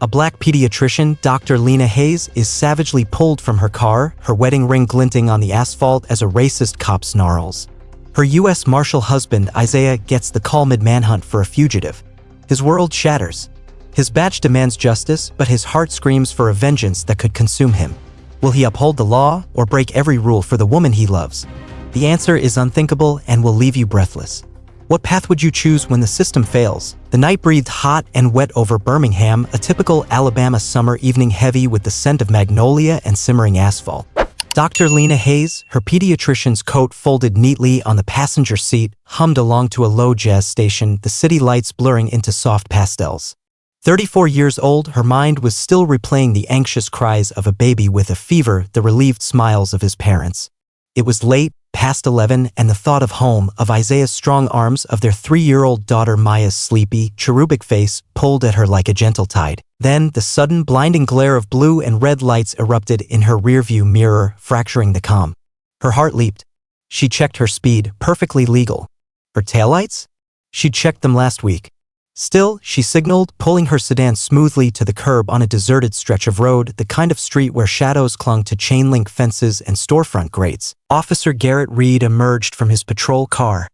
A black pediatrician, Dr. Lena Hayes, is savagely pulled from her car, her wedding ring glinting on the asphalt as a racist cop snarls. Her U.S. Marshal husband, Isaiah, gets the call mid-manhunt for a fugitive. His world shatters. His badge demands justice, but his heart screams for a vengeance that could consume him. Will he uphold the law or break every rule for the woman he loves? The answer is unthinkable and will leave you breathless. What path would you choose when the system fails? The night breathed hot and wet over Birmingham, a typical Alabama summer evening heavy with the scent of magnolia and simmering asphalt. Dr. Lena Hayes, her pediatrician's coat folded neatly on the passenger seat, hummed along to a low jazz station, the city lights blurring into soft pastels. 34 years old, her mind was still replaying the anxious cries of a baby with a fever, the relieved smiles of his parents. It was late, past 11, and the thought of home, of Isaiah's strong arms, of their 3-year-old daughter Maya's sleepy, cherubic face, pulled at her like a gentle tide. Then, the sudden, blinding glare of blue and red lights erupted in her rearview mirror, fracturing the calm. Her heart leaped. She checked her speed, perfectly legal. Her taillights? She'd checked them last week. Still, she signaled, pulling her sedan smoothly to the curb on a deserted stretch of road, the kind of street where shadows clung to chain-link fences and storefront grates. Officer Garrett Reed emerged from his patrol car,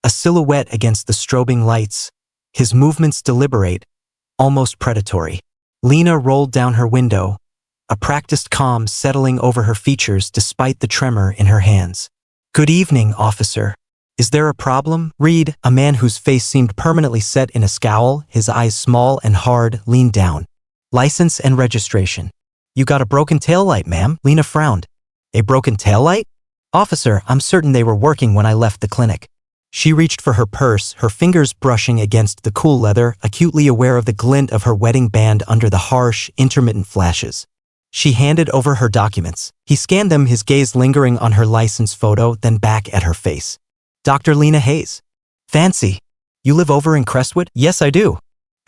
a silhouette against the strobing lights, his movements deliberate, almost predatory. Lena rolled down her window, a practiced calm settling over her features despite the tremor in her hands. "Good evening, officer. Is there a problem?" Reed, a man whose face seemed permanently set in a scowl, his eyes small and hard, leaned down. "License and registration." "You got a broken taillight, ma'am." Lena frowned. "A broken taillight?" "Officer, I'm certain they were working when I left the clinic." She reached for her purse, her fingers brushing against the cool leather, acutely aware of the glint of her wedding band under the harsh, intermittent flashes. She handed over her documents. He scanned them, his gaze lingering on her license photo, then back at her face. "Dr. Lena Hayes. Fancy. You live over in Crestwood?" "Yes, I do."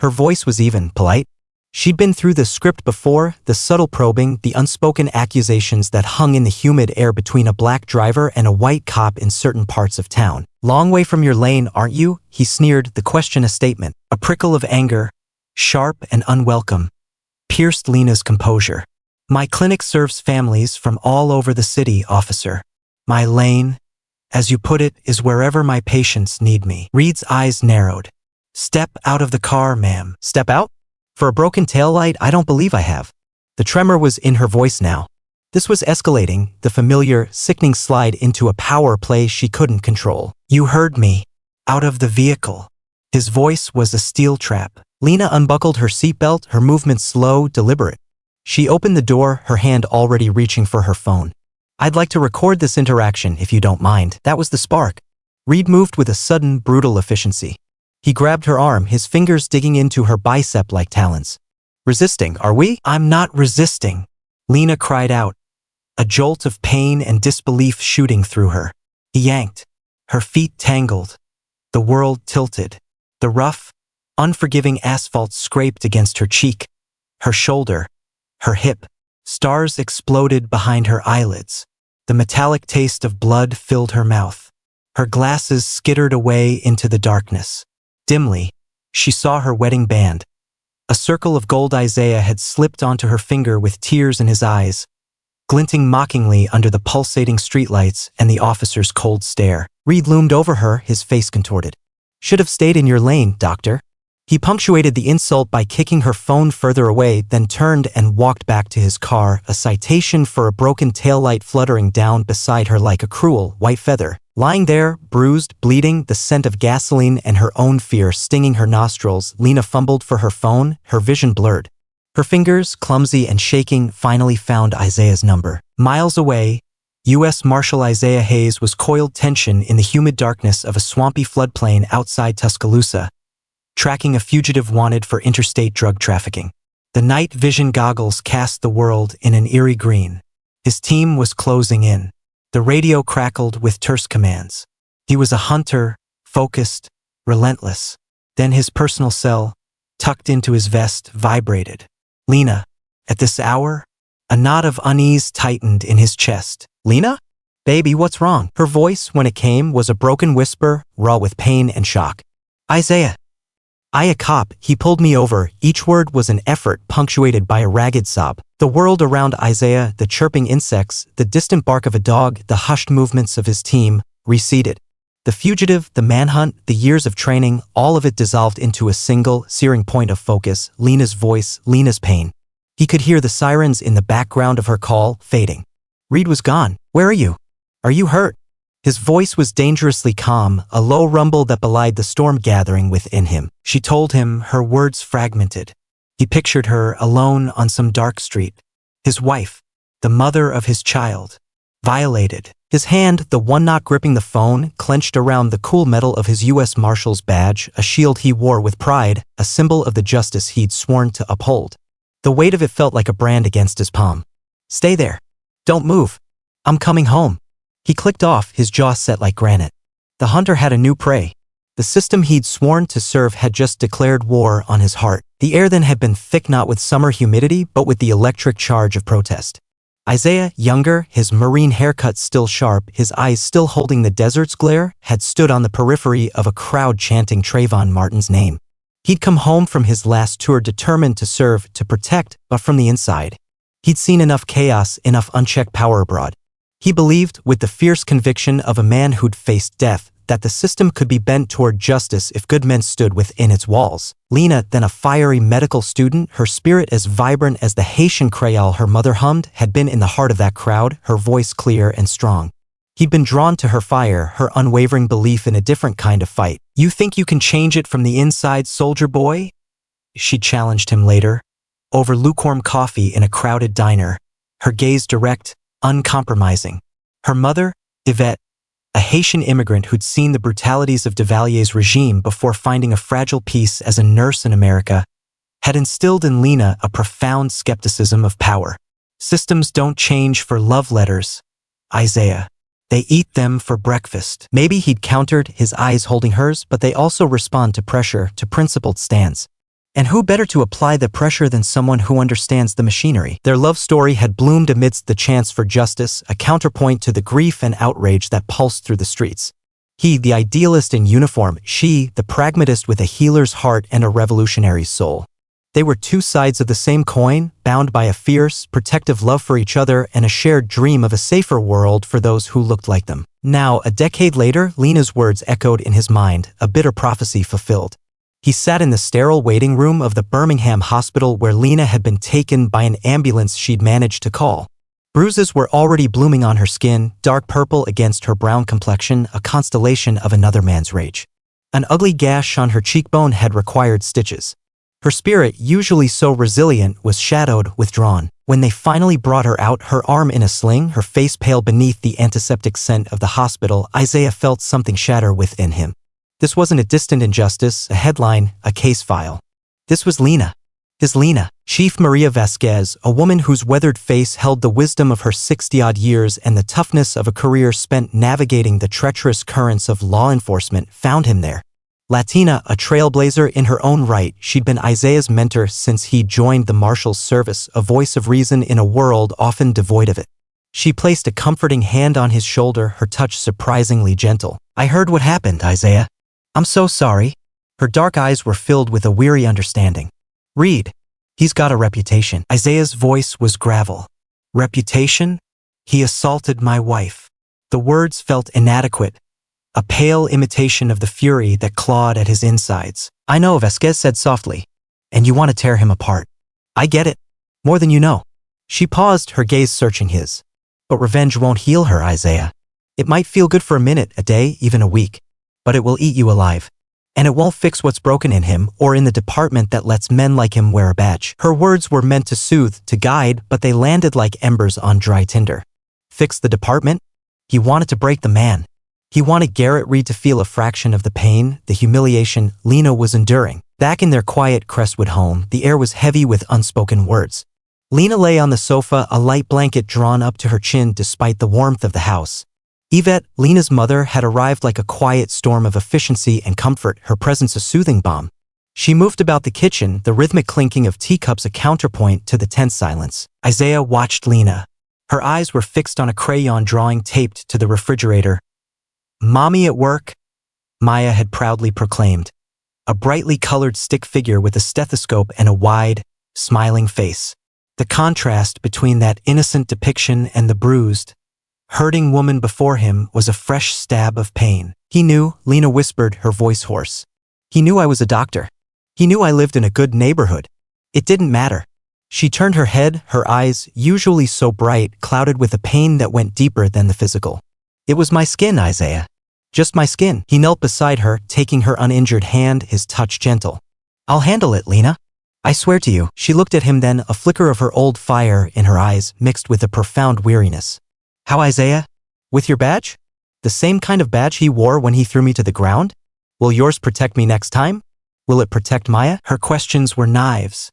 Her voice was even, polite. She'd been through the script before, the subtle probing, the unspoken accusations that hung in the humid air between a black driver and a white cop in certain parts of town. "Long way from your lane, aren't you?" He sneered, the question a statement. A prickle of anger, sharp and unwelcome, pierced Lena's composure. "My clinic serves families from all over the city, officer. My lane, as you put it, is wherever my patients need me." Reed's eyes narrowed. "Step out of the car, ma'am." "Step out? For a broken taillight, I don't believe I have." The tremor was in her voice now. This was escalating, the familiar, sickening slide into a power play she couldn't control. "You heard me. Out of the vehicle." His voice was a steel trap. Lena unbuckled her seatbelt, her movements slow, deliberate. She opened the door, her hand already reaching for her phone. "I'd like to record this interaction, if you don't mind." That was the spark. Reed moved with a sudden, brutal efficiency. He grabbed her arm, his fingers digging into her bicep like talons. "Resisting, are we?" "I'm not resisting," Lena cried out, a jolt of pain and disbelief shooting through her. He yanked. Her feet tangled. The world tilted. The rough, unforgiving asphalt scraped against her cheek, her shoulder, her hip. Stars exploded behind her eyelids. The metallic taste of blood filled her mouth. Her glasses skittered away into the darkness. Dimly, she saw her wedding band. A circle of gold. Isaiah had slipped onto her finger with tears in his eyes, glinting mockingly under the pulsating streetlights and the officer's cold stare. Reed loomed over her, his face contorted. "Should have stayed in your lane, doctor." He punctuated the insult by kicking her phone further away, then turned and walked back to his car, a citation for a broken taillight fluttering down beside her like a cruel, white feather. Lying there, bruised, bleeding, the scent of gasoline and her own fear stinging her nostrils, Lena fumbled for her phone, her vision blurred. Her fingers, clumsy and shaking, finally found Isaiah's number. Miles away, U.S. Marshal Isaiah Hayes was coiled tension in the humid darkness of a swampy floodplain outside Tuscaloosa, tracking a fugitive wanted for interstate drug trafficking. The night vision goggles cast the world in an eerie green. His team was closing in. The radio crackled with terse commands. He was a hunter, focused, relentless. Then his personal cell, tucked into his vest, vibrated. "Lena, at this hour?" A knot of unease tightened in his chest. "Lena? Baby, what's wrong?" Her voice, when it came, was a broken whisper, raw with pain and shock. "Isaiah." I a cop, he pulled me over. Each word was an effort punctuated by a ragged sob. The world around Isaiah, the chirping insects, the distant bark of a dog, the hushed movements of his team, receded. The fugitive, the manhunt, the years of training, all of it dissolved into a single, searing point of focus, Lena's voice, Lena's pain. He could hear the sirens in the background of her call, fading. Reed was gone. Where are you? Are you hurt? His voice was dangerously calm, a low rumble that belied the storm gathering within him. She told him, her words fragmented. He pictured her alone on some dark street. His wife, the mother of his child, violated. His hand, the one not gripping the phone, clenched around the cool metal of his U.S. Marshal's badge, a shield he wore with pride, a symbol of the justice he'd sworn to uphold. The weight of it felt like a brand against his palm. Stay there. Don't move. I'm coming home. He clicked off, his jaw set like granite. The hunter had a new prey. The system he'd sworn to serve had just declared war on his heart. The air then had been thick not with summer humidity but with the electric charge of protest. Isaiah, younger, his marine haircut still sharp, his eyes still holding the desert's glare, had stood on the periphery of a crowd chanting Trayvon Martin's name. He'd come home from his last tour determined to serve, to protect, but from the inside. He'd seen enough chaos, enough unchecked power abroad. He believed, with the fierce conviction of a man who'd faced death, that the system could be bent toward justice if good men stood within its walls. Lena, then a fiery medical student, her spirit as vibrant as the Haitian Creole her mother hummed, had been in the heart of that crowd, her voice clear and strong. He'd been drawn to her fire, her unwavering belief in a different kind of fight. You think you can change it from the inside, soldier boy? She challenged him later, over lukewarm coffee in a crowded diner, her gaze direct, uncompromising. Her mother, Yvette, a Haitian immigrant who'd seen the brutalities of Duvalier's regime before finding a fragile peace as a nurse in America, had instilled in Lena a profound skepticism of power. Systems don't change for love letters, Isaiah. They eat them for breakfast. Maybe he'd countered, his eyes holding hers, but they also respond to pressure, to principled stands. And who better to apply the pressure than someone who understands the machinery? Their love story had bloomed amidst the chance for justice, a counterpoint to the grief and outrage that pulsed through the streets. He, the idealist in uniform, she, the pragmatist with a healer's heart and a revolutionary's soul. They were two sides of the same coin, bound by a fierce, protective love for each other and a shared dream of a safer world for those who looked like them. Now, a decade later, Lena's words echoed in his mind, a bitter prophecy fulfilled. He sat in the sterile waiting room of the Birmingham hospital where Lena had been taken by an ambulance she'd managed to call. Bruises were already blooming on her skin, dark purple against her brown complexion, a constellation of another man's rage. An ugly gash on her cheekbone had required stitches. Her spirit, usually so resilient, was shadowed, withdrawn. When they finally brought her out, her arm in a sling, her face pale beneath the antiseptic scent of the hospital, Isaiah felt something shatter within him. This wasn't a distant injustice, a headline, a case file. This was Lena. His Lena, Chief Maria Vasquez, a woman whose weathered face held the wisdom of her 60-odd years and the toughness of a career spent navigating the treacherous currents of law enforcement, found him there. Latina, a trailblazer in her own right, she'd been Isaiah's mentor since he joined the Marshal's service, a voice of reason in a world often devoid of it. She placed a comforting hand on his shoulder, her touch surprisingly gentle. I heard what happened, Isaiah. I'm so sorry. Her dark eyes were filled with a weary understanding. Reed. He's got a reputation. Isaiah's voice was gravel. Reputation? He assaulted my wife. The words felt inadequate, a pale imitation of the fury that clawed at his insides. I know, Vasquez said softly. And you want to tear him apart. I get it. More than you know. She paused, her gaze searching his. But revenge won't heal her, Isaiah. It might feel good for a minute, a day, even a week. But it will eat you alive. And it won't fix what's broken in him or in the department that lets men like him wear a badge. Her words were meant to soothe, to guide, but they landed like embers on dry tinder. Fix the department? He wanted to break the man. He wanted Garrett Reed to feel a fraction of the pain, the humiliation Lena was enduring. Back in their quiet Crestwood home, the air was heavy with unspoken words. Lena lay on the sofa, a light blanket drawn up to her chin despite the warmth of the house. Yvette, Lena's mother, had arrived like a quiet storm of efficiency and comfort, her presence a soothing balm. She moved about the kitchen, the rhythmic clinking of teacups a counterpoint to the tense silence. Isaiah watched Lena. Her eyes were fixed on a crayon drawing taped to the refrigerator. Mommy at work? Maya had proudly proclaimed. a brightly colored stick figure with a stethoscope and a wide, smiling face. The contrast between that innocent depiction and the bruised, hurting woman before him was a fresh stab of pain. He knew, Lena whispered, her voice hoarse. He knew I was a doctor. He knew I lived in a good neighborhood. It didn't matter. She turned her head, her eyes, usually so bright, clouded with a pain that went deeper than the physical. It was my skin, Isaiah. Just my skin. He knelt beside her, taking her uninjured hand, his touch gentle. I'll handle it, Lena. I swear to you. She looked at him then, a flicker of her old fire in her eyes, mixed with a profound weariness. How, Isaiah? With your badge? The same kind of badge he wore when he threw me to the ground? Will yours protect me next time? Will it protect Maya? Her questions were knives,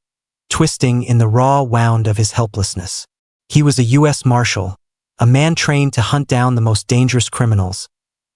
twisting in the raw wound of his helplessness. He was a U.S. Marshal, a man trained to hunt down the most dangerous criminals,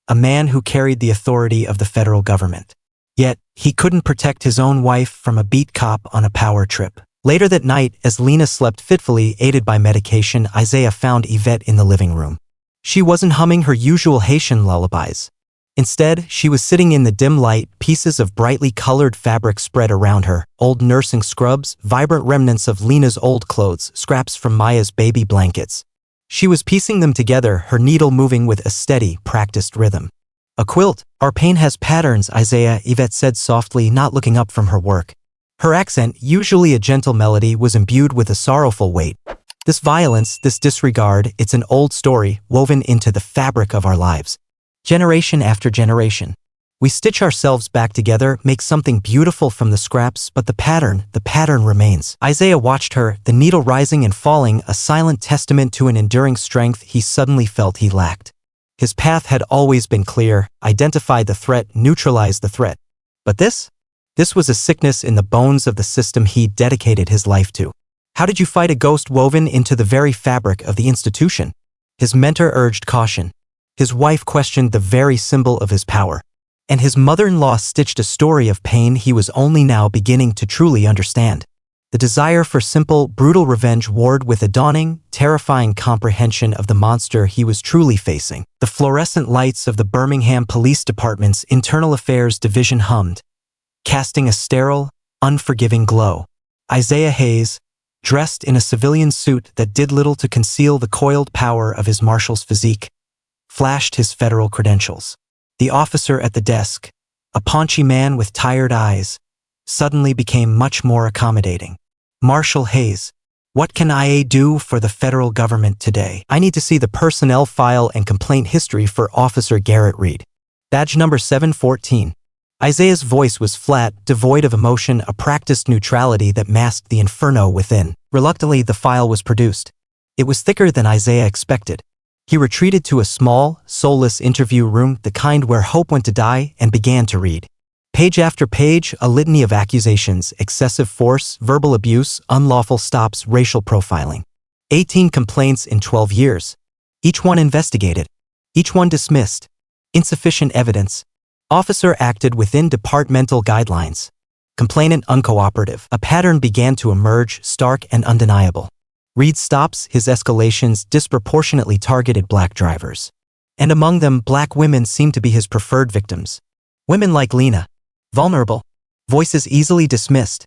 a man who carried the authority of the federal government. Yet, he couldn't protect his own wife from a beat cop on a power trip. Later that night, as Lena slept fitfully, aided by medication, Isaiah found Yvette in the living room. She wasn't humming her usual Haitian lullabies. Instead, she was sitting in the dim light, pieces of brightly colored fabric spread around her, old nursing scrubs, vibrant remnants of Lena's old clothes, scraps from Maya's baby blankets. She was piecing them together, her needle moving with a steady, practiced rhythm. A quilt. Our pain has patterns, Isaiah, Yvette said softly, not looking up from her work. Her accent, usually a gentle melody, was imbued with a sorrowful weight. This violence, this disregard, it's an old story, woven into the fabric of our lives. Generation after generation. We stitch ourselves back together, make something beautiful from the scraps, but the pattern remains. Isaiah watched her, the needle rising and falling, a silent testament to an enduring strength he suddenly felt he lacked. His path had always been clear: identify the threat, neutralize the threat. But this was a sickness in the bones of the system he'd dedicated his life to. How did you fight a ghost woven into the very fabric of the institution? His mentor urged caution. His wife questioned the very symbol of his power. And his mother-in-law stitched a story of pain he was only now beginning to truly understand. The desire for simple, brutal revenge warred with a dawning, terrifying comprehension of the monster he was truly facing. The fluorescent lights of the Birmingham Police Department's Internal Affairs Division hummed, casting a sterile, unforgiving glow. Isaiah Hayes, dressed in a civilian suit that did little to conceal the coiled power of his marshal's physique, flashed his federal credentials. The officer at the desk, a paunchy man with tired eyes, suddenly became much more accommodating. Marshal Hayes, what can I do for the federal government today? I need to see the personnel file and complaint history for Officer Garrett Reed. Badge number 714. Isaiah's voice was flat, devoid of emotion, a practiced neutrality that masked the inferno within. Reluctantly, the file was produced. It was thicker than Isaiah expected. He retreated to a small, soulless interview room, the kind where hope went to die, and began to read. Page after page, a litany of accusations: excessive force, verbal abuse, unlawful stops, racial profiling. 18 complaints in 12 years. Each one investigated. Each one dismissed. Insufficient evidence. Officer acted within departmental guidelines. Complainant uncooperative. A pattern began to emerge, stark and undeniable. Reed's stops, his escalations, disproportionately targeted black drivers. And among them, black women seemed to be his preferred victims. Women like Lena. Vulnerable. Voices easily dismissed.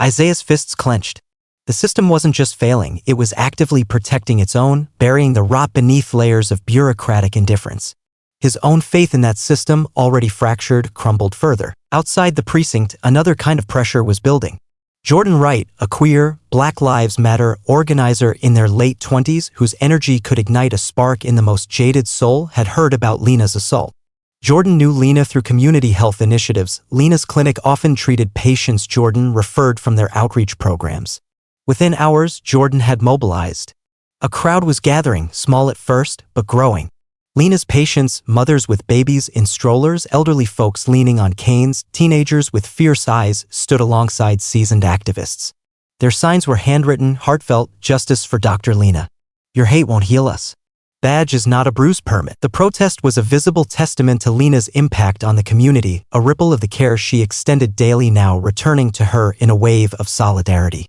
Isaiah's fists clenched. The system wasn't just failing, it was actively protecting its own, burying the rot beneath layers of bureaucratic indifference. His own faith in that system, already fractured, crumbled further. Outside the precinct, another kind of pressure was building. Jordan Wright, a queer, Black Lives Matter organizer in their late 20s whose energy could ignite a spark in the most jaded soul, had heard about Lena's assault. Jordan knew Lena through community health initiatives. Lena's clinic often treated patients Jordan referred from their outreach programs. Within hours, Jordan had mobilized. A crowd was gathering, small at first, but growing. Lena's patients, mothers with babies in strollers, elderly folks leaning on canes, teenagers with fierce eyes, stood alongside seasoned activists. Their signs were handwritten, heartfelt: justice for Dr. Lena. Your hate won't heal us. Badge is not a bruise permit. The protest was a visible testament to Lena's impact on the community, a ripple of the care she extended daily now returning to her in a wave of solidarity.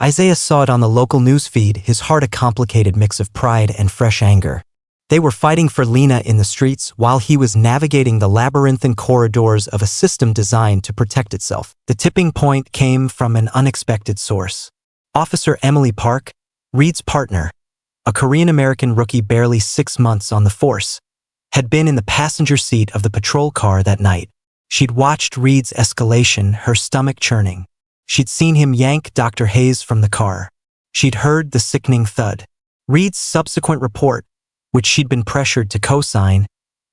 Isaiah saw it on the local news feed, his heart a complicated mix of pride and fresh anger. They were fighting for Lena in the streets while he was navigating the labyrinthine corridors of a system designed to protect itself. The tipping point came from an unexpected source. Officer Emily Park, Reed's partner, a Korean-American rookie barely 6 months on the force, had been in the passenger seat of the patrol car that night. She'd watched Reed's escalation, her stomach churning. She'd seen him yank Dr. Hayes from the car. She'd heard the sickening thud. Reed's subsequent report, which she'd been pressured to co-sign,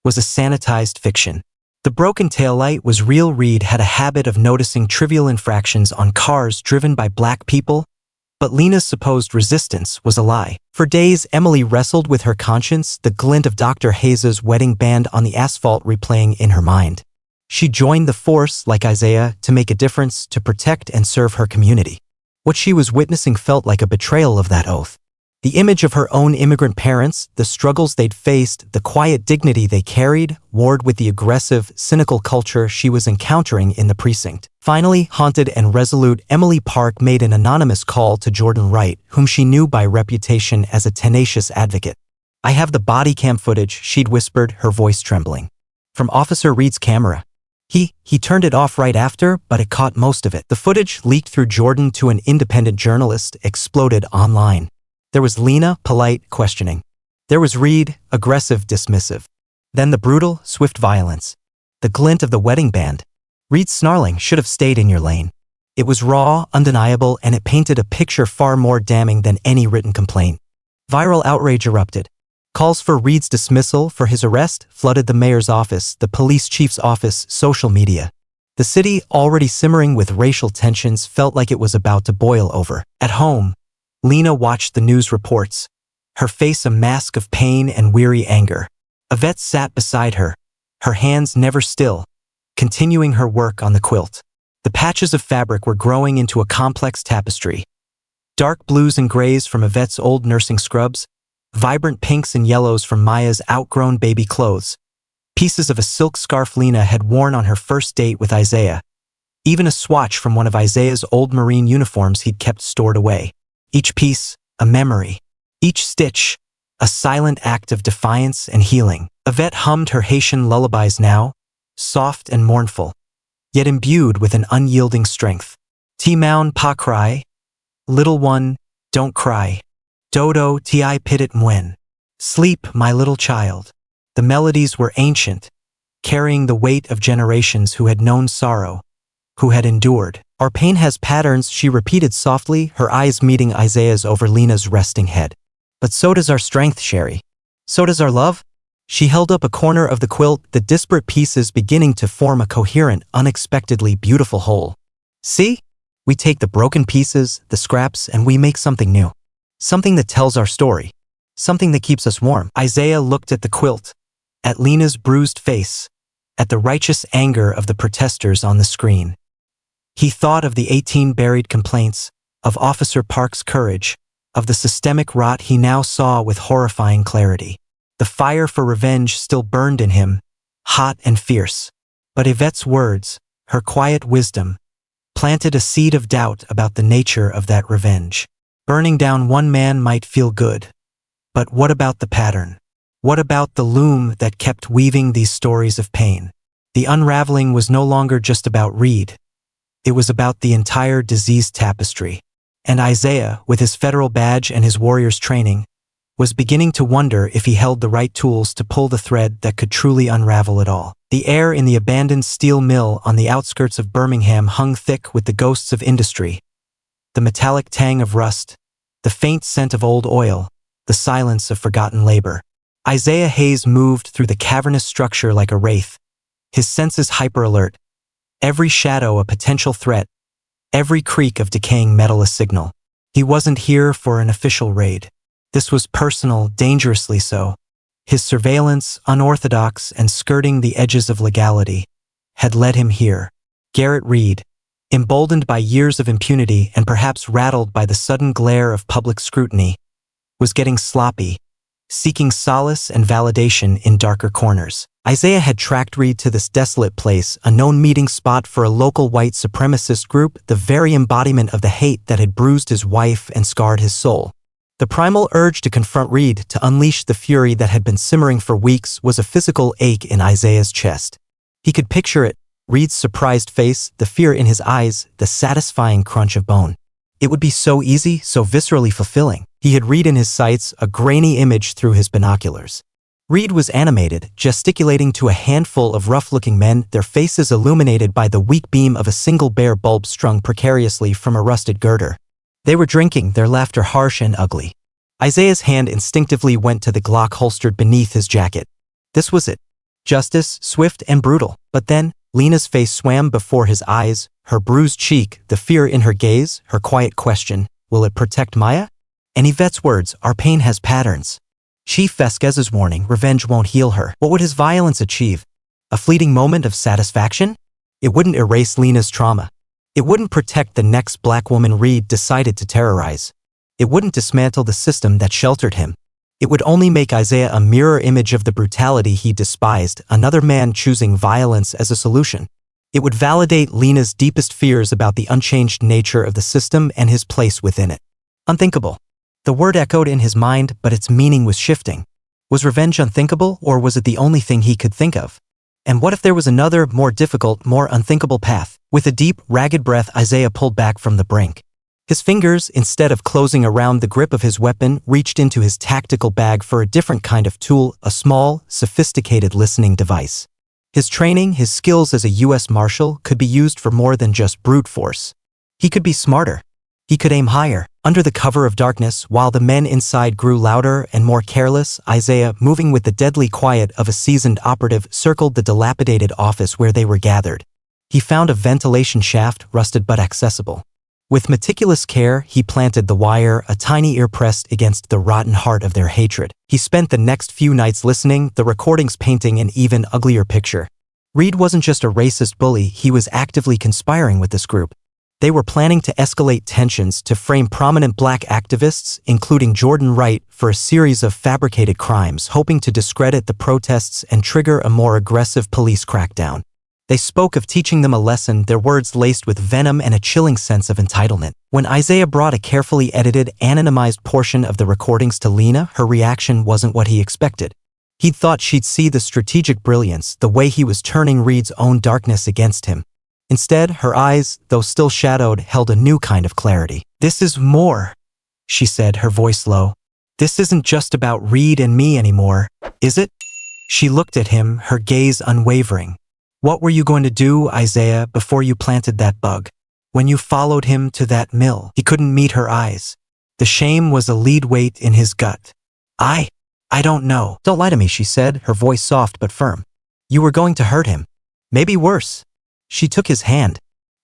was a sanitized fiction. The broken taillight was real. Reed had a habit of noticing trivial infractions on cars driven by black people, but Lena's supposed resistance was a lie. For days, Emily wrestled with her conscience, the glint of Dr. Hayes' wedding band on the asphalt replaying in her mind. She joined the force, like Isaiah, to make a difference, to protect and serve her community. What she was witnessing felt like a betrayal of that oath. The image of her own immigrant parents, the struggles they'd faced, the quiet dignity they carried, warred with the aggressive, cynical culture she was encountering in the precinct. Finally, haunted and resolute, Emily Park made an anonymous call to Jordan Wright, whom she knew by reputation as a tenacious advocate. "I have the Bodycam footage," she'd whispered, her voice trembling. "From Officer Reed's camera. He turned it off right after, but it caught most of it." The footage, leaked through Jordan to an independent journalist, exploded online. There was Lena, polite, questioning. There was Reed, aggressive, dismissive. Then the brutal, swift violence. The glint of the wedding band. Reed snarling, "Should have stayed in your lane." It was raw, undeniable, and it painted a picture far more damning than any written complaint. Viral outrage erupted. Calls for Reed's dismissal, for his arrest, flooded the mayor's office, the police chief's office, social media. The city, already simmering with racial tensions, felt like it was about to boil over. At home, Lena watched the news reports, her face a mask of pain and weary anger. Yvette sat beside her, her hands never still, continuing her work on the quilt. The patches of fabric were growing into a complex tapestry. Dark blues and grays from Yvette's old nursing scrubs, vibrant pinks and yellows from Maya's outgrown baby clothes, pieces of a silk scarf Lena had worn on her first date with Isaiah, even a swatch from one of Isaiah's old Marine uniforms he'd kept stored away. Each piece, a memory. Each stitch, a silent act of defiance and healing. Yvette hummed her Haitian lullabies now, soft and mournful, yet imbued with an unyielding strength. "Ti-maun pa cry, little one, don't cry. Dodo ti pitit mwen. Sleep, my little child." The melodies were ancient, carrying the weight of generations who had known sorrow, who had endured. "Our pain has patterns," she repeated softly, her eyes meeting Isaiah's over Lena's resting head. "But so does our strength, Sherry. So does our love." She held up a corner of the quilt, the disparate pieces beginning to form a coherent, unexpectedly beautiful whole. "See? We take the broken pieces, the scraps, and we make something new. Something that tells our story. Something that keeps us warm." Isaiah looked at the quilt, at Lena's bruised face, at the righteous anger of the protesters on the screen. He thought of the 18 buried complaints, of Officer Park's courage, of the systemic rot he now saw with horrifying clarity. The fire for revenge still burned in him, hot and fierce. But Yvette's words, her quiet wisdom, planted a seed of doubt about the nature of that revenge. Burning down one man might feel good. But what about the pattern? What about the loom that kept weaving these stories of pain? The unraveling was no longer just about Reed. It was about the entire diseased tapestry. And Isaiah, with his federal badge and his warrior's training, was beginning to wonder if he held the right tools to pull the thread that could truly unravel it all. The air in the abandoned steel mill on the outskirts of Birmingham hung thick with the ghosts of industry. The metallic tang of rust, the faint scent of old oil, the silence of forgotten labor. Isaiah Hayes moved through the cavernous structure like a wraith, his senses hyper-alert, every shadow a potential threat, every creak of decaying metal a signal. He wasn't here for an official raid. This was personal, dangerously so. His surveillance, unorthodox and skirting the edges of legality, had led him here. Garrett Reed, emboldened by years of impunity and perhaps rattled by the sudden glare of public scrutiny, was getting sloppy, seeking solace and validation in darker corners. Isaiah had tracked Reed to this desolate place, a known meeting spot for a local white supremacist group, the very embodiment of the hate that had bruised his wife and scarred his soul. The primal urge to confront Reed, to unleash the fury that had been simmering for weeks, was a physical ache in Isaiah's chest. He could picture it, Reed's surprised face, the fear in his eyes, the satisfying crunch of bone. It would be so easy, so viscerally fulfilling. He had Reed in his sights, a grainy image through his binoculars. Reed was animated, gesticulating to a handful of rough-looking men, their faces illuminated by the weak beam of a single bare bulb strung precariously from a rusted girder. They were drinking, their laughter harsh and ugly. Isaiah's hand instinctively went to the Glock holstered beneath his jacket. This was it. Justice, swift and brutal. But then, Lena's face swam before his eyes, her bruised cheek, the fear in her gaze, her quiet question, will it protect Maya? And Yvette's words, our pain has patterns. Chief Vasquez's warning, revenge won't heal her. What would his violence achieve? A fleeting moment of satisfaction? It wouldn't erase Lena's trauma. It wouldn't protect the next black woman Reed decided to terrorize. It wouldn't dismantle the system that sheltered him. It would only make Isaiah a mirror image of the brutality he despised, another man choosing violence as a solution. It would validate Lena's deepest fears about the unchanged nature of the system and his place within it. Unthinkable. The word echoed in his mind, but its meaning was shifting. Was revenge unthinkable, or was it the only thing he could think of? And what if there was another, more difficult, more unthinkable path? With a deep, ragged breath, Isaiah pulled back from the brink. His fingers, instead of closing around the grip of his weapon, reached into his tactical bag for a different kind of tool, a small, sophisticated listening device. His training, his skills as a U.S. Marshal, could be used for more than just brute force. He could be smarter. He could aim higher. Under the cover of darkness, while the men inside grew louder and more careless, Isaiah, moving with the deadly quiet of a seasoned operative, circled the dilapidated office where they were gathered. He found a ventilation shaft, rusted but accessible. With meticulous care, he planted the wire, a tiny ear pressed against the rotten heart of their hatred. He spent the next few nights listening, the recordings painting an even uglier picture. Reed wasn't just a racist bully, he was actively conspiring with this group. They were planning to escalate tensions, to frame prominent black activists, including Jordan Wright, for a series of fabricated crimes, hoping to discredit the protests and trigger a more aggressive police crackdown. They spoke of teaching them a lesson, their words laced with venom and a chilling sense of entitlement. When Isaiah brought a carefully edited, anonymized portion of the recordings to Lena, her reaction wasn't what he expected. He'd thought she'd see the strategic brilliance, the way he was turning Reed's own darkness against him. Instead, her eyes, though still shadowed, held a new kind of clarity. This is more, she said, her voice low. This isn't just about Reed and me anymore, is it? She looked at him, her gaze unwavering. What were you going to do, Isaiah, before you planted that bug? When you followed him to that mill? He couldn't meet her eyes. The shame was a lead weight in his gut. I don't know. Don't lie to me, she said, her voice soft but firm. You were going to hurt him. Maybe worse. She took his hand.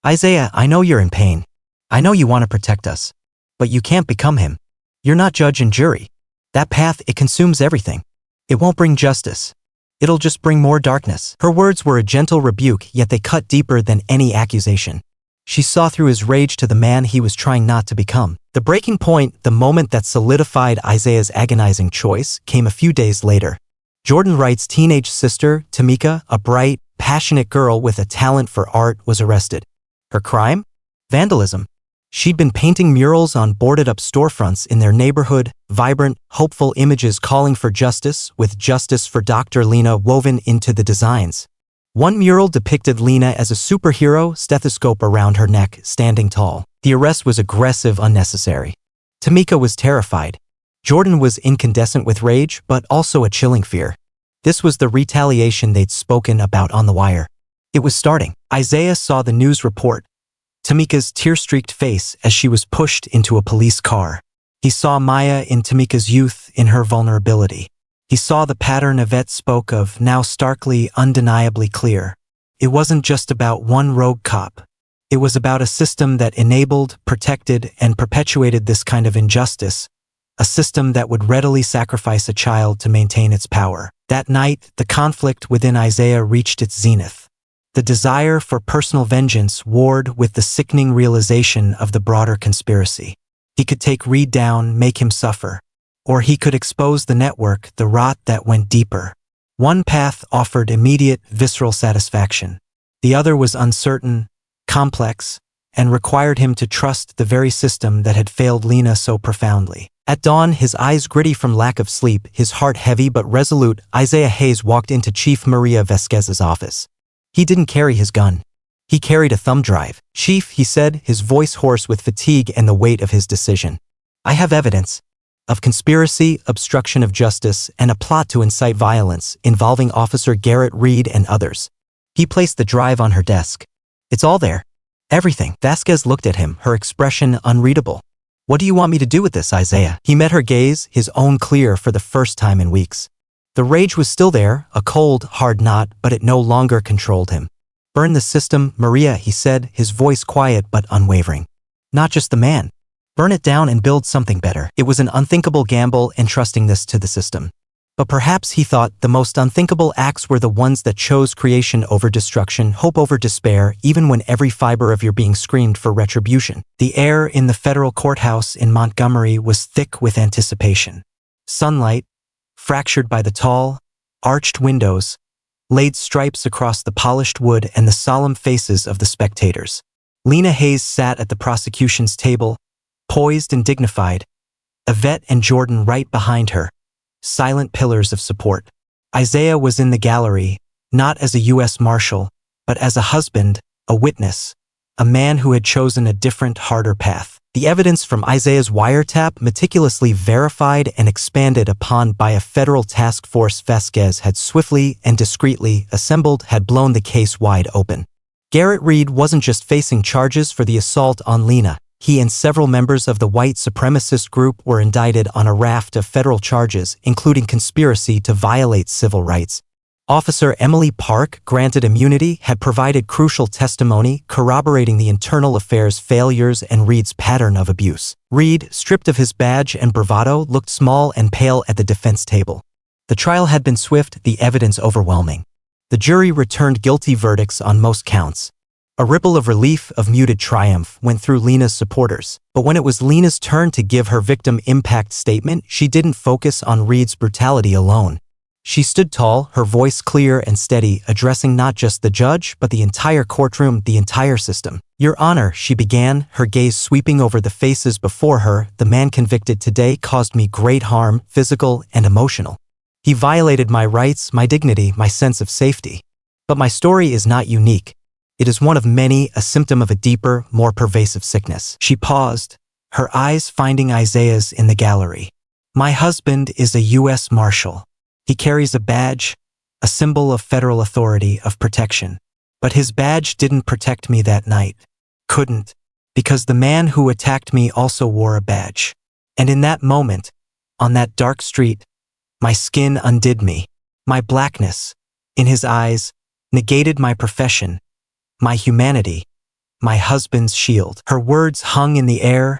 Isaiah, I know you're in pain. I know you want to protect us. But you can't become him. You're not judge and jury. That path, it consumes everything. It won't bring justice. It'll just bring more darkness. Her words were a gentle rebuke, yet they cut deeper than any accusation. She saw through his rage to the man he was trying not to become. The breaking point, the moment that solidified Isaiah's agonizing choice, came a few days later. Jordan Wright's teenage sister, Tamika, a bright, passionate girl with a talent for art, was arrested. Her crime? Vandalism. She'd been painting murals on boarded-up storefronts in their neighborhood, vibrant, hopeful images calling for justice, with justice for Dr. Lena woven into the designs. One mural depicted Lena as a superhero, stethoscope around her neck, standing tall. The arrest was aggressive, unnecessary. Tamika was terrified. Jordan was incandescent with rage, but also a chilling fear. This was the retaliation they'd spoken about on the wire. It was starting. Isaiah saw the news report. Tamika's tear-streaked face as she was pushed into a police car. He saw Maya in Tamika's youth, in her vulnerability. He saw the pattern Yvette spoke of, now starkly, undeniably clear. It wasn't just about one rogue cop. It was about a system that enabled, protected, and perpetuated this kind of injustice, a system that would readily sacrifice a child to maintain its power. That night, the conflict within Isaiah reached its zenith. The desire for personal vengeance warred with the sickening realization of the broader conspiracy. He could take Reed down, make him suffer. Or he could expose the network, the rot that went deeper. One path offered immediate, visceral satisfaction. The other was uncertain, complex, and required him to trust the very system that had failed Lena so profoundly. At dawn, his eyes gritty from lack of sleep, his heart heavy but resolute, Isaiah Hayes walked into Chief Maria Vasquez's office. He didn't carry his gun. He carried a thumb drive. "Chief," he said, his voice hoarse with fatigue and the weight of his decision. "I have evidence of conspiracy, obstruction of justice, and a plot to incite violence involving Officer Garrett Reed and others." He placed the drive on her desk. "It's all there. Everything." Vasquez looked at him, her expression unreadable. "What do you want me to do with this, Isaiah?" He met her gaze, his own clear for the first time in weeks. The rage was still there, a cold, hard knot, but it no longer controlled him. "Burn the system, Maria," he said, his voice quiet but unwavering. "Not just the man. Burn it down and build something better." It was an unthinkable gamble entrusting this to the system. But perhaps, he thought, the most unthinkable acts were the ones that chose creation over destruction, hope over despair, even when every fiber of your being screamed for retribution. The air in the federal courthouse in Montgomery was thick with anticipation. Sunlight, fractured by the tall, arched windows, laid stripes across the polished wood and the solemn faces of the spectators. Lena Hayes sat at the prosecution's table, poised and dignified, Yvette and Jordan right behind her, silent pillars of support. Isaiah was in the gallery, not as a U.S. Marshal, but as a husband, a witness, a man who had chosen a different, harder path. The evidence from Isaiah's wiretap, meticulously verified and expanded upon by a federal task force Vasquez had swiftly and discreetly assembled, had blown the case wide open. Garrett Reed wasn't just facing charges for the assault on Lena. He and several members of the white supremacist group were indicted on a raft of federal charges, including conspiracy to violate civil rights. Officer Emily Park, granted immunity, had provided crucial testimony corroborating the internal affairs failures and Reed's pattern of abuse. Reed, stripped of his badge and bravado, looked small and pale at the defense table. The trial had been swift, the evidence overwhelming. The jury returned guilty verdicts on most counts. A ripple of relief, of muted triumph, went through Lena's supporters. But when it was Lena's turn to give her victim impact statement, she didn't focus on Reed's brutality alone. She stood tall, her voice clear and steady, addressing not just the judge, but the entire courtroom, the entire system. "Your Honor," she began, her gaze sweeping over the faces before her, "the man convicted today caused me great harm, physical and emotional. He violated my rights, my dignity, my sense of safety. But my story is not unique. It is one of many, a symptom of a deeper, more pervasive sickness." She paused, her eyes finding Isaiah's in the gallery. "My husband is a U.S. Marshal. He carries a badge, a symbol of federal authority, of protection. But his badge didn't protect me that night. Couldn't, because the man who attacked me also wore a badge. And in that moment, on that dark street, my skin undid me. My blackness, in his eyes, negated my profession, my humanity, my husband's shield." Her words hung in the air,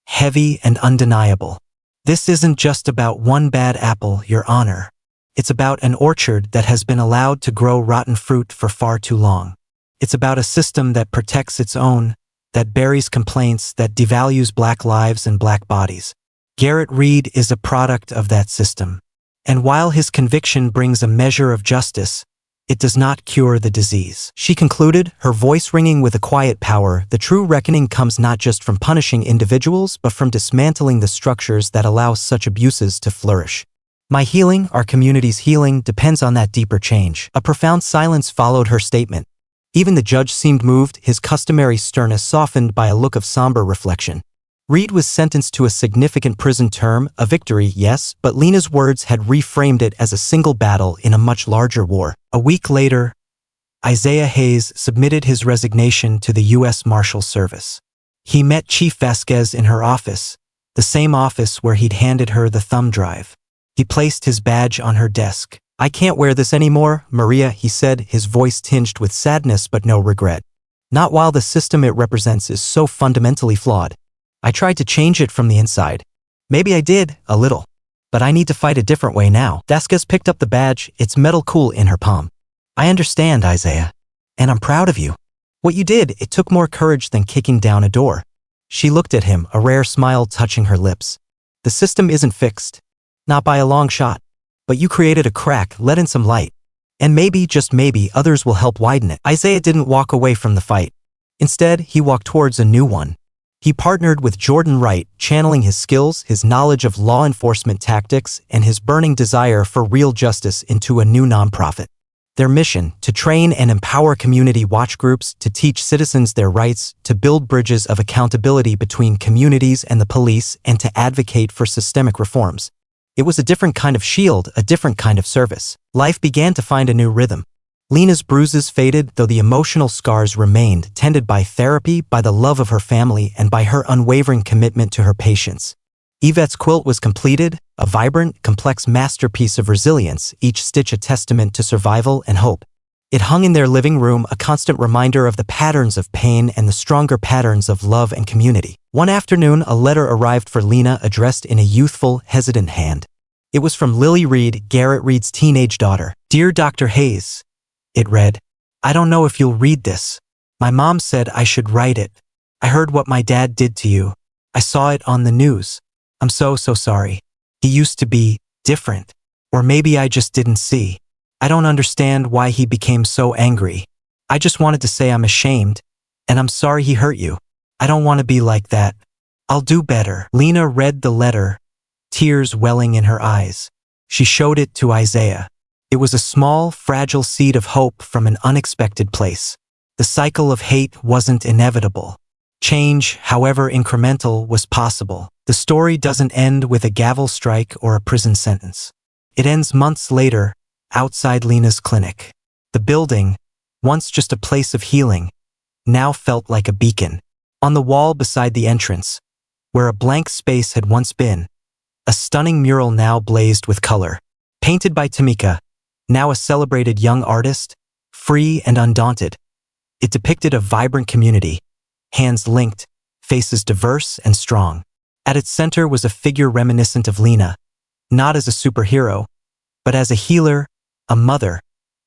heavy and undeniable. "This isn't just about one bad apple, Your Honor. It's about an orchard that has been allowed to grow rotten fruit for far too long. It's about a system that protects its own, that buries complaints, that devalues black lives and black bodies. Garrett Reed is a product of that system. And while his conviction brings a measure of justice, it does not cure the disease." She concluded, her voice ringing with a quiet power. "The true reckoning comes not just from punishing individuals, but from dismantling the structures that allow such abuses to flourish. My healing, our community's healing, depends on that deeper change." A profound silence followed her statement. Even the judge seemed moved, his customary sternness softened by a look of somber reflection. Reed was sentenced to a significant prison term, a victory, yes, but Lena's words had reframed it as a single battle in a much larger war. A week later, Isaiah Hayes submitted his resignation to the U.S. Marshal Service. He met Chief Vasquez in her office, the same office where he'd handed her the thumb drive. He placed his badge on her desk. "I can't wear this anymore, Maria," he said, his voice tinged with sadness but no regret. "Not while the system it represents is so fundamentally flawed. I tried to change it from the inside. Maybe I did, a little. But I need to fight a different way now." Vasquez picked up the badge, its metal cool in her palm. "I understand, Isaiah. And I'm proud of you. What you did, it took more courage than kicking down a door." She looked at him, a rare smile touching her lips. "The system isn't fixed. Not by a long shot. But you created a crack, let in some light. And maybe, just maybe, others will help widen it." Isaiah didn't walk away from the fight. Instead, he walked towards a new one. He partnered with Jordan Wright, channeling his skills, his knowledge of law enforcement tactics, and his burning desire for real justice into a new nonprofit. Their mission, to train and empower community watch groups, to teach citizens their rights, to build bridges of accountability between communities and the police, and to advocate for systemic reforms. It was a different kind of shield, a different kind of service. Life began to find a new rhythm. Lena's bruises faded, though the emotional scars remained, tended by therapy, by the love of her family, and by her unwavering commitment to her patients. Yvette's quilt was completed, a vibrant, complex masterpiece of resilience, each stitch a testament to survival and hope. It hung in their living room, a constant reminder of the patterns of pain and the stronger patterns of love and community. One afternoon, a letter arrived for Lena, addressed in a youthful, hesitant hand. It was from Lily Reed, Garrett Reed's teenage daughter. "Dear Dr. Hayes," it read, "I don't know if you'll read this. My mom said I should write it. I heard what my dad did to you. I saw it on the news. I'm so sorry. He used to be different. Or maybe I just didn't see. I don't understand why he became so angry. I just wanted to say I'm ashamed, and I'm sorry he hurt you. I don't want to be like that. I'll do better." Lena read the letter, tears welling in her eyes. She showed it to Isaiah. It was a small, fragile seed of hope from an unexpected place. The cycle of hate wasn't inevitable. Change, however incremental, was possible. The story doesn't end with a gavel strike or a prison sentence. It ends months later, outside Lena's clinic. The building, once just a place of healing, now felt like a beacon. On the wall beside the entrance, where a blank space had once been, a stunning mural now blazed with color. Painted by Tamika, now a celebrated young artist, free and undaunted. It depicted a vibrant community, hands linked, faces diverse and strong. At its center was a figure reminiscent of Lena, not as a superhero, but as a healer, a mother,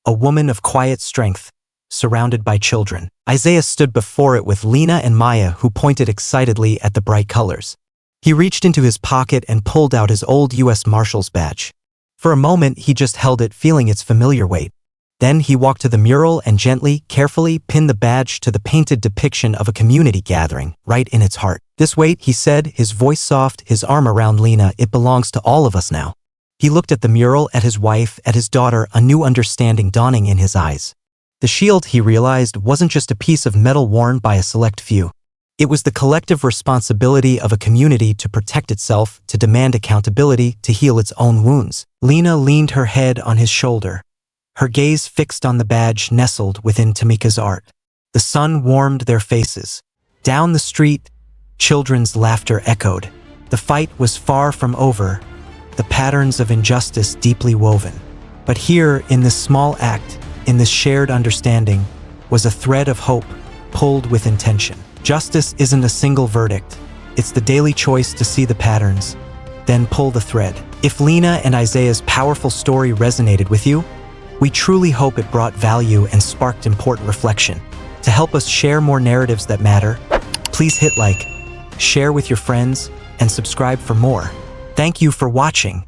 a woman of quiet strength, surrounded by children. Isaiah stood before it with Lena and Maya, who pointed excitedly at the bright colors. He reached into his pocket and pulled out his old U.S. Marshal's badge. For a moment, he just held it, feeling its familiar weight. Then he walked to the mural and gently, carefully pinned the badge to the painted depiction of a community gathering, right in its heart. "This weight," he said, his voice soft, his arm around Lena, "it belongs to all of us now." He looked at the mural, at his wife, at his daughter, a new understanding dawning in his eyes. The shield, he realized, wasn't just a piece of metal worn by a select few. It was the collective responsibility of a community to protect itself, to demand accountability, to heal its own wounds. Lena leaned her head on his shoulder, her gaze fixed on the badge nestled within Tamika's art. The sun warmed their faces. Down the street, children's laughter echoed. The fight was far from over, the patterns of injustice deeply woven. But here, in this small act, in this shared understanding, was a thread of hope, pulled with intention. Justice isn't a single verdict. It's the daily choice to see the patterns, then pull the thread. If Lena and Isaiah's powerful story resonated with you, we truly hope it brought value and sparked important reflection. To help us share more narratives that matter, please hit like, share with your friends, and subscribe for more. Thank you for watching.